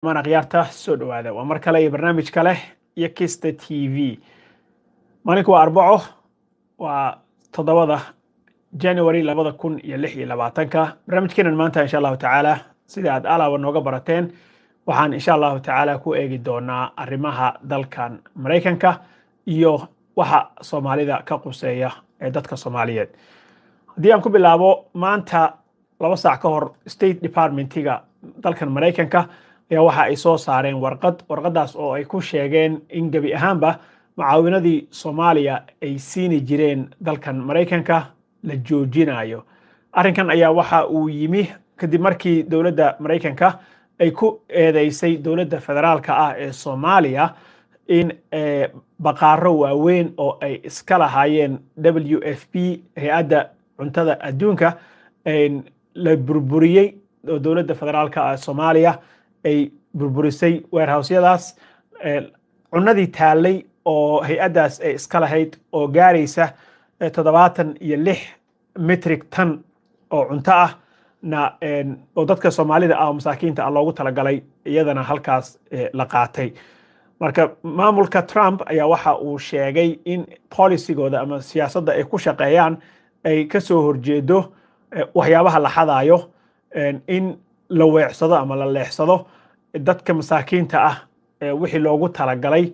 mana khiyaarta soo dhawaada waa mar kale iyo barnaamij kale iyo Kista TV maalinku waa Arbaco waa 7 January 2026 barnaamijkeena maanta insha Allah taala sida aad alaaba nooga barateen waxaan insha Allah taala ku eegi doonaa arrimaha dalkan Mareykanka iyo waxa Soomaalida ka quseeya ee dadka Soomaaliyeed haddii aan ku bilaabo maanta 2 saac ka hor State Departmentiga dalkan Mareykanka ayaa waxa ay soo saareen warqadaas oo ay ku sheegeen in gabi ahaanba mucaawinadii Soomaaliya ay siini jireen dalkan Mareykanka la joojinayo arrinkan ayaa waxa uu yimi kadib markii dawladda Mareykanka ay ku eedeysay dawladda federaalka ah ee Soomaaliya in baqaaro waaweyn oo ay iska lahaayeen WFP hay'adda cuntada adduunka la burburiyay dawladda federaalka ah Soomaaliya ay burburisay warehouseyadaas cunadii taalay oo hay'adaas ay iska lahayd oo gaaraysa 76 metric ton oo cunto ah oo dadka Soomaalida ah masaakiinta ah loogu talagalay iyadana halkaas la qaatay marka maamulka Trump ayaa waxa uu sheegay in policy-gooda ama siyaasadda ay ku shaqeeyaan ay ka soo horjeedo waxyaabaha la xadaayo in la weecsado ama la leexsado dadka masaakiinta ah wixii loogu talagalay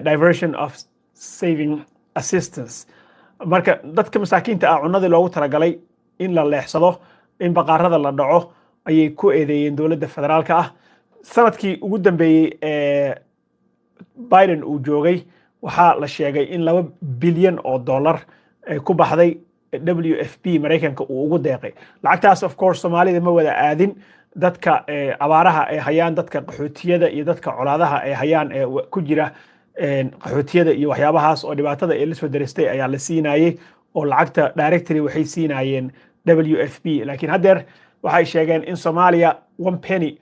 diversion of saving assistance marka dadka masaakiinta ah cunadii loogu talagalay in la leexsado in baqaarada la dhaco ayay ku eedeeyeen dawladda federaalka ah sanadkii ugu dambeeyay Biden uu joogay waxa la sheegay in $2 bilyan ku baxday WFP Mareykanka uu ugu deeqay lacagtaas of course Soomaalida ma wada aadin dadka abaaraha ay hayaan dadka qaxootiyada iyo dadka colaadaha ay hayaan ku jira qaxootiyada iyo waxyaabahaas oo dhibaatada ay la soo darastay ayaa la siinayay oo lacagta directly waxay siinayeen WFP laakiin hadeer waxay sheegeen in Soomaaliya 1 penny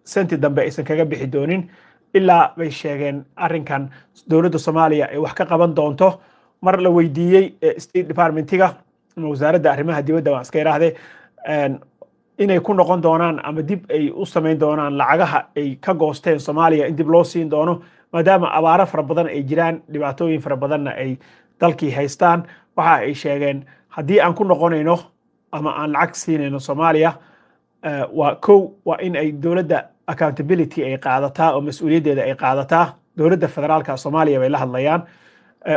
senti dambe aysan kaga bixi doonin ilaa bay sheegeen arrinkan dawladda Soomaaliya ay wax ka qaban doonto mar la weydiiyay State Departmentiga wasaaradda arrimaha dibadda waa iska yiraahdee inay ku noqon doonaan ama dib ay u sameyn doonaan lacagaha ay ka goosteen Soomaaliya in dib loo siin doono maadaama abaaro fara badan ay jiraan dhibaatooyin fara badanna ay dalkii haystaan waxa ay sheegeen haddii aan ku noqonayno ama aan lacag siinayno Soomaaliya waa in ay dawladda accountability ay qaadataa oo mas'uuliyaddeeda ay qaadataa dawladda federaalka Soomaaliya bay la hadlayaan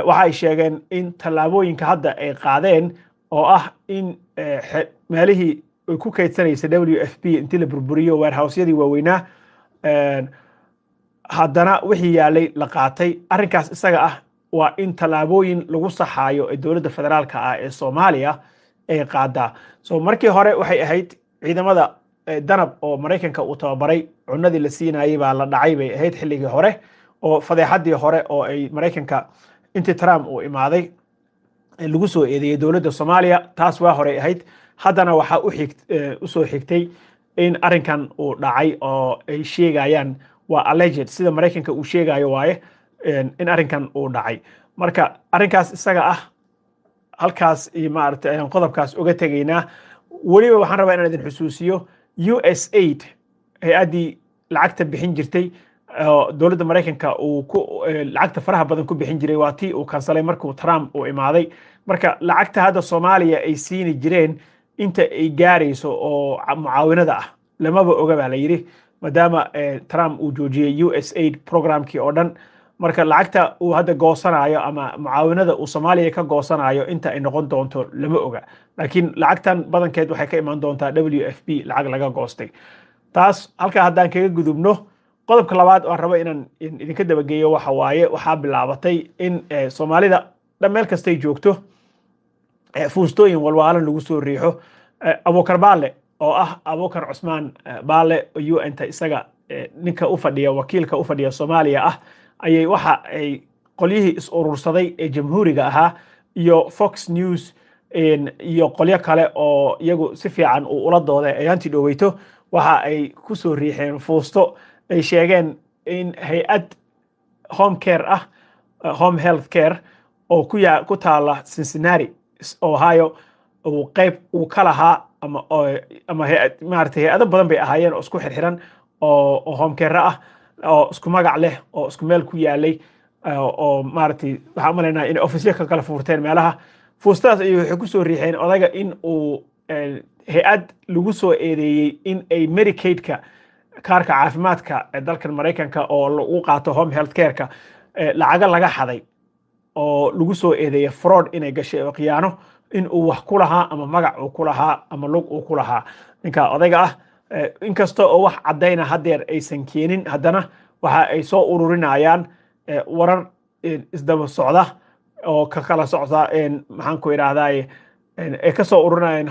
waxa ay sheegeen in tallaabooyinka hadda ay qaadeen oo ah in meelihii ay ku kaydsanaysa WFP intii la burburiyo warehouseyadii waaweynaa haddana wixii yaalay la qaatay arrinkaas isaga ah waa in tallaabooyin lagu saxaayo ee dawladda federaalka ah ee Soomaaliya ay qaadaa so markii hore waxay ahayd ciidamada danab oo Mareykanka uu tababaray cunadii la siinayay baa la dhacay bay ahayd xilligii hore oo fadeexadii hore oo ay Mareykanka intii Trump uu imaaday lagu soo eedeeyay dawladda Soomaaliya taas waa hore ahayd haddana waxa u soo xigtay in arrinkan uu dhacay oo ay sheegayaan waa alleged sida Mareykanka uu sheegayo waaye in arrinkan uu dhacay marka arrinkaas isaga ah halkaas iyo maaragtay ayaan qodobkaas uga tegaynaa waliba waxaan rabaa inaan idin xusuusiyo USAID hay'adii lacagta bixin jirtay dawladda Mareykanka uu lacagta faraha badan ku bixin jiray waa tii uu kansalay markuu Trump uu imaaday marka lacagta hadda Soomaaliya ay siini jireen inta ay gaarayso oo mucaawinada ah lamaba oga baa la yiri maadaama Trump uu joojiyay USAID programkii oo dhan marka lacagta uu hadda goosanayo ama mucaawinada uu Soomaaliya ka goosanayo inta ay noqon doonto lama oga laakiin lacagtan badankeed waxay ka iman doontaa WFP lacag laga goostay taas halka haddaan kaga gudubno qodobka labaad oo rabo inaan idinka dabageeyo waxa waaye waxaa bilaabatay in Soomaalida meel kastay joogto fuustooyin walwaalan lagu soo riixo Abuukar Baale oo ah Abuukar Cusmaan Baale UN-ta isaga ninka u fadhiya wakiilka u fadhiya Soomaaliya ah ayay waxa ay qolyihii is urursaday ee jamhuuriga ahaa iyo Fox News iyo qolyo kale oo iyagu si fiican ula dooday ayaantii dhoweyto waxa ay ku soo riixeen fuusto ay sheegeen in hay'ad home care ah home health care oo ku taala Cincinnati Ohio oo qayb uu ka lahaa ama maartay hay'ado badan bay ahaayeen oo isku xirxiran oo home care ah oo isku magac leh oo isku meel ku yaalay oo maaragtay waxaa u malaynaya in ofisyo ka kala furteen meelaha fuustaas ayay waxay ku soo riixeen odayga in uu hay-ad lagu soo eedeeyey in ay Medicaid-ka kaarka caafimaadka ee dalkan Maraykanka oo lagu qaato home health care-ka lacaga laga xaday oo lagu soo eedeeyay fraud inay gashay oo khiyaano in uu wax ku lahaa ama magac uu ku lahaa ama lug uu ku lahaa ninka odayga ah inkasta oo wax caddayna haddeer aysan keenin haddana waxa ay soo ururinayaan warar isdaba socda oo ka kala socda maxaan ku idhaahdaa ay ka soo ururinayaan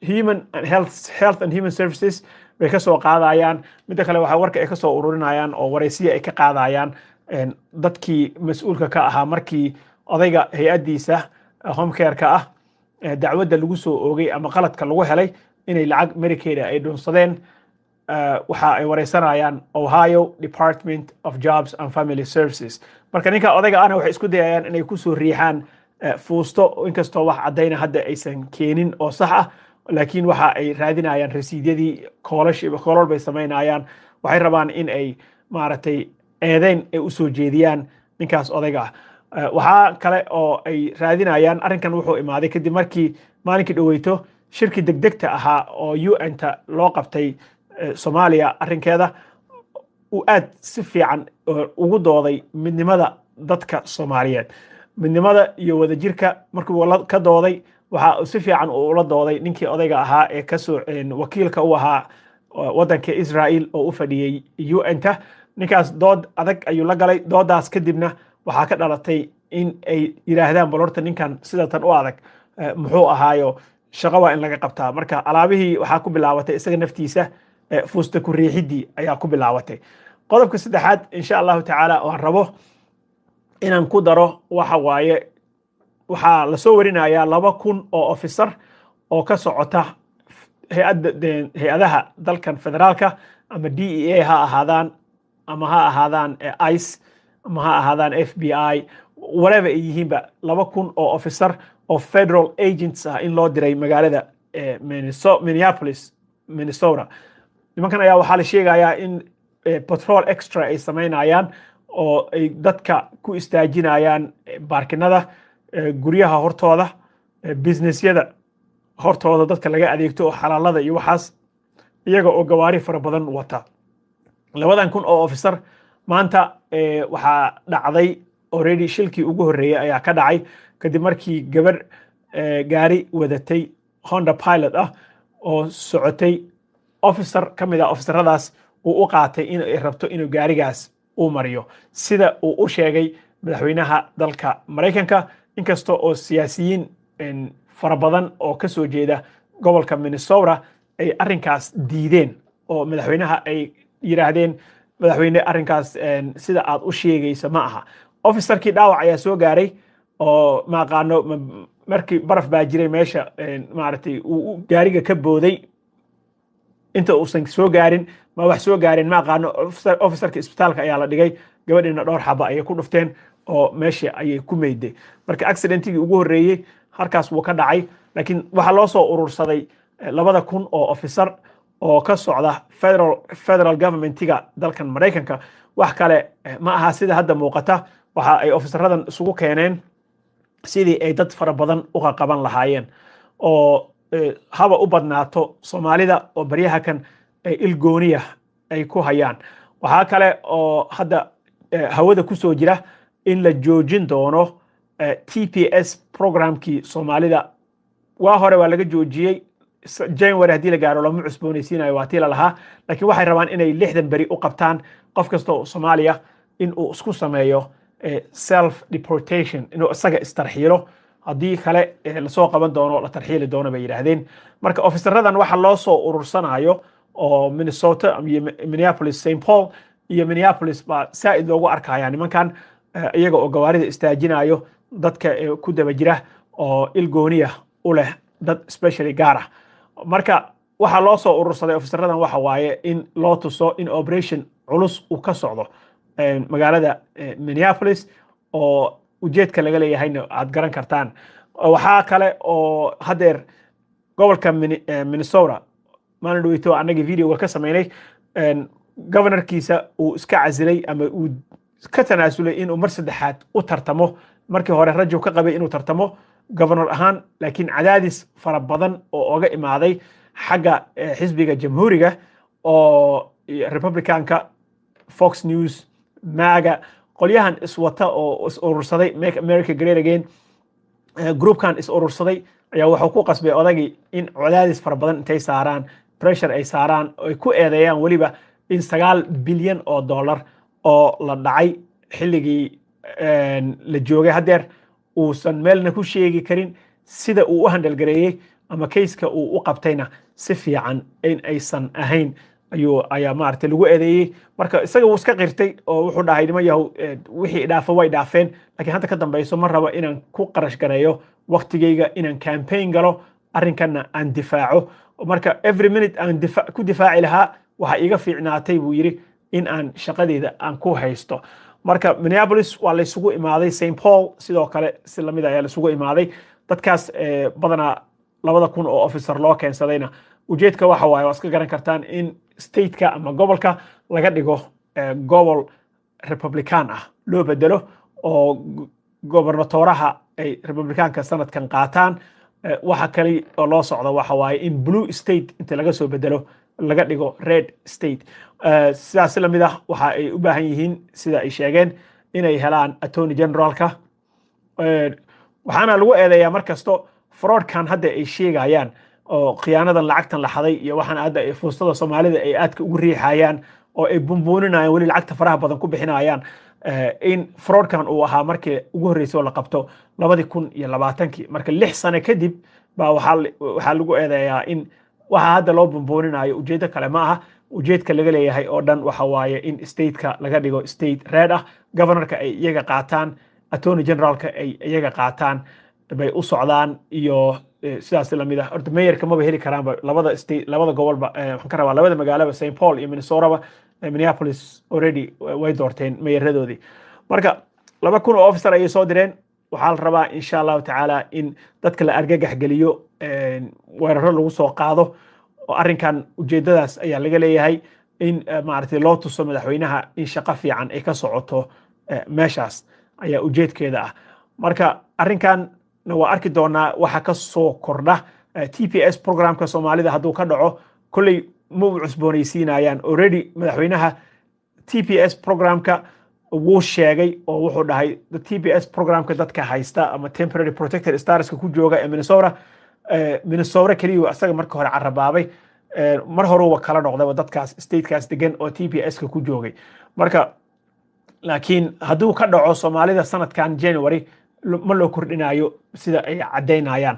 human and health and human services bay ka soo qaadayaan midda kale waxa warka ay ka soo ururinayaan oo waraysiya ay ka qaadayaan dadkii mas'uulka ka ahaa markii odayga hay-addiisa home care-ka ah dacwadda lagu soo oogay ama qaladka lagu helay inay lacag Medicaid ay dhunsadeen waxa ay wareysanayaan Ohio Department of Jobs and Family Services marka ninka odayga ahna waxay isku dayayaan inay ku soo riixaan fuusto inkastoo wax caddayna hadda aysan keenin oo sax ah laakiin waxa ay raadinayaan rasiidyadii koolal bay samaynayaan waxay rabaan in ay maaragtay eedeyn ay u soo jeediyaan ninkaas odayga ah waxaa kale oo ay raadinayaan arrinkan wuxuu imaaday kadib markii maalinkii dhaweyto shirki degdegta ahaa oo UN-ta loo qabtay Soomaaliya arrinkeeda uu aad si fiican ugu dooday midnimada dadka Soomaaliyeed midnimada iyo wadajirka markuu ka dooday waxa si fiican uu ula dooday ninkii odayga ahaa ee ka soo wakiilka u ahaa waddanka Israel oo u fadhiyay UN-ta ninkaas dood adag ayuu la galay doodaas kadibna waxaa ka dhalatay in ay yiraahdaan balorta ninkan sida tan u adag muxuu ahaayo shaqo waa in laga qabtaa marka alaabihii waxaa ku bilaabatay isaga naftiisa fuusta ku riixidii ayaa ku bilaabatay qodobka saddexaad insha allahu tacaala waan rabo inaan ku daro waxa waaye waxaa lasoo warinayaa 2,000 oo officer oo ka socota hay-adaha dalkan federaalka ama DEA ha ahaadaan ama ha ahaadaan ICE ama ha ahaadaan FBI whatever ay yihiinba 2,000 oo officer oo federal agents ah in loo diray magaalada Minneapolis Minnesota nimankan ayaa waxaa la sheegayaa in patrol extra ay samaynayaan oo ay dadka ku istaajinayaan baarkinada guryaha hortooda businessyada hortooda dadka laga adeegto oo xalaalada iyo waxaas iyaga oo gawaari fara badan wata 2,000 oo officer maanta waxaa dhacday already shilkii ugu horreeyay ayaa ka dhacay kadib markii gabar gaari wadatay Honda Pilot ah oo socotay officer ka mid ah officeradaas uu u qaatay in ay rabto inuu gaarigaas u mariyo sida uu u sheegay madaxweynaha dalka Mareykanka inkasta oo siyaasiyiin fara badan oo ka soo jeeda gobolka Minnesota ay arrinkaas diideen oo madaxweynaha ay yiraahdeen madaxweyne arrinkaas sida aad u sheegayso ma aha officerkii dhaawac ayaa soo gaaray oo ma aqaano markii baraf baa jiray meesha maaragtay uu gaariga ka booday inta uusan soo gaarin ma wax soo gaarin ma aqaano officerka isbitaalka ayaa la dhigay gabadhina dhowr xaba ayay ku dhufteen oo meesha ayay ku meeyday marka accidentigii ugu horreeyay halkaas wuu ka dhacay laakiin waxaa loo soo urursaday 2,000 oo officer oo ka socda federal governmentiga dalkan Mareykanka wax kale ma aha sida hadda muuqata waxa ay officeradan isugu keeneen sidii ay dad fara badan u qaban lahaayeen oo haba u badnaato Soomaalida oo baryaha kan ilgooniya ay ku hayaan waxa kale oo hadda hawada ku soo jira in la joojin doono TPS programkii Soomaalida waa hore waa laga joojiyay January hadii la gaaro lama cusboonaysiinayo waa tii la lahaa laakiin waxay rabaan inay 60 bari u qabtaan qof kasta oo Soomaaliya in uu isku sameeyo self deportation inuu isaga istarxiilo haddii kale la soo qaban doono la tarxiili doono bay yiraahdeen marka officeradan waxa loo soo urursanayo oo Minnesota iyo Minneapolis St. Paul iyo Minneapolis baa saaid loogu arkaya nimankan iyaga oo gawaarida istaajinayo dadka ku daba jira oo ilgooniya u leh dad especially gaar ah marka waxa loo soo urursaday officeradan waxa waaye in loo tuso in operation culus uu ka socdo magaalada Minneapolis oo ujeedka laga leeyahayna aad garan kartaan waxa kale oo hadeer gobolka Minnesota maalin dhaweyto anaga video ka sameynay governorkiisa uu iska casilay ama uu ka tanaasulay inuu mar saddexaad u tartamo markii hore rajo ka qabay inuu tartamo governor ahaan laakiin cadaadis fara badan oo oga imaaday xagga xisbiga jamhuuriga oo republicanka fox news maga qolyahan iswata oo is urursaday make america great again groupkan is urursaday ayaa wuxuu ku qasbay odagii in cadaadis fara badan intay saaraan pressure ay saaraan ay ku eedeeyaan weliba in $9 bilyan oo la dhacay xilligii la joogay hadeer uusan meelna ku sheegi karin sida uu u handalgareeyey ama kayska uu u qabtayna si fiican in aysan ahayn ayaa maaragtay lagu eedeeyey marka isaga wuu iska qirtay oo wuxuu dhahay nima yahow wixii dhaafa way dhaafeen laakiin hadda ka dambayso ma rabo inaan ku qarash gareeyo waqtigeyga inaan campaign galo arrinkanna aan difaaco marka every minute aan ku difaaci lahaa waxa iga fiicnaatay buu yiri in aan shaqadeeda aan ku haysto marka Minneapolis waa la isugu imaaday St Paul sidoo kale si lamid ah ayaa la isugu imaaday dadkaas badanaa 2,000 oo officer loo keensadayna ujeedka waxa waaye waa iska garan kartaan in stateka ama gobolka laga dhigo gobol republican ah loo bedelo oo gobernatoraha ay republicanka sanadkan qaataan waxa kale oo loo socdo waxa waaye in blue state inta laga soo bedelo laga dhigo red state sidaas la mid ah waxa ay u baahan yihiin sida ay sheegeen inay helaan attorney generalka waxaana lagu eedeeyaa markasto fraudkan hadda ay sheegayaan oo khiyaanadan lacagtan la xaday iyo waxaan hadda ay fuustada Soomaalida ay aadka ugu riixayaan oo ay bumbuuninayaan wali lacagta faraha badan ku bixinayaan in fraudkan uu ahaa markii ugu horeysay oo la qabto 2020 marka 6 sano kadib baa waxa lagu eedeeyaa in waxa hadda loo bumbuuninayo ujeedo kale ma aha ujeedka laga leeyahay oo dhan waxa waaye in stateka laga dhigo state red ah governorka ay iyaga qaataan attorney generalka ay iyaga qaataan bay u socdaan iyo sidaas la mid ah horta mayorka ma heli karaan labada gobolba waxaan ka rabaa labada magaalaba St Paul iyo Minnesota Minneapolis already way doorteen mayaradoodii marka 2,000 oo officer ay soo direen waxaa la rabaa insha Allah taala in dadka la argagax geliyo weeraro lagu soo qaado oo arrinkan ujeedadaas ayaa laga leeyahay in maaragtay loo tuso madaxweynaha in shaqo fiican ay ka socoto meeshaas ayaa ujeedkeeda ah marka arrinkan waa arki doonaa waxa ka soo kordha TPS programka Soomaalida hadduu ka dhaco kulli ma cusboonaysiinayaan already madaxweynaha TPS programka wuu sheegay oo wuxuu dhahay TPS programka dadka haysta ama temporary protected status ku jooga ee Minnesota kaliya asaga marka hore carabaabay mar hore uu kala noqday dadkaas statekaas degan oo TPS ku joogay marka laakiin hadduu ka dhaco Soomaalida sanadkan January ma loo kordhinayo sida ay cadeynayaan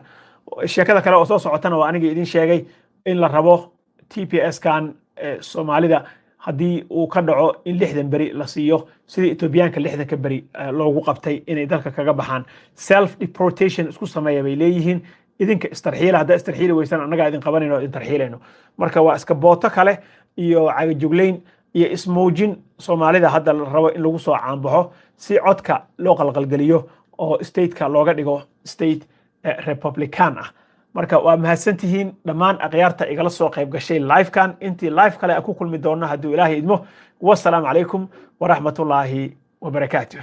sheekada kale oo soo socotana waa aniga idin sheegay in la rabo TPS kan Soomaalida haddii uu ka dhaco in 60 bari la siiyo sida Etoobiyaanka 60 bari loogu qabtay inay dalka kaga baxaan self deportation isku sameeyay bay leeyihiin idinka istarxiila hadda istarxiili weysan anaga idin qabanayno idin tarxiilayno marka waa iska booto kale iyo cagajugleyn iyo ismoojin Soomaalida hadda la rabo in lagu soo caanbaxo si codka loo qalqalgeliyo oo stateka looga dhigo state republican ah marka waa mahadsantihiin dhammaan akhyaarta igala soo qayb gashay live-kan intii live kale ku kulmi doona hadduu Ilaahay idmo wassalaamu calaykum waraxmatullaahi wabarakaatuh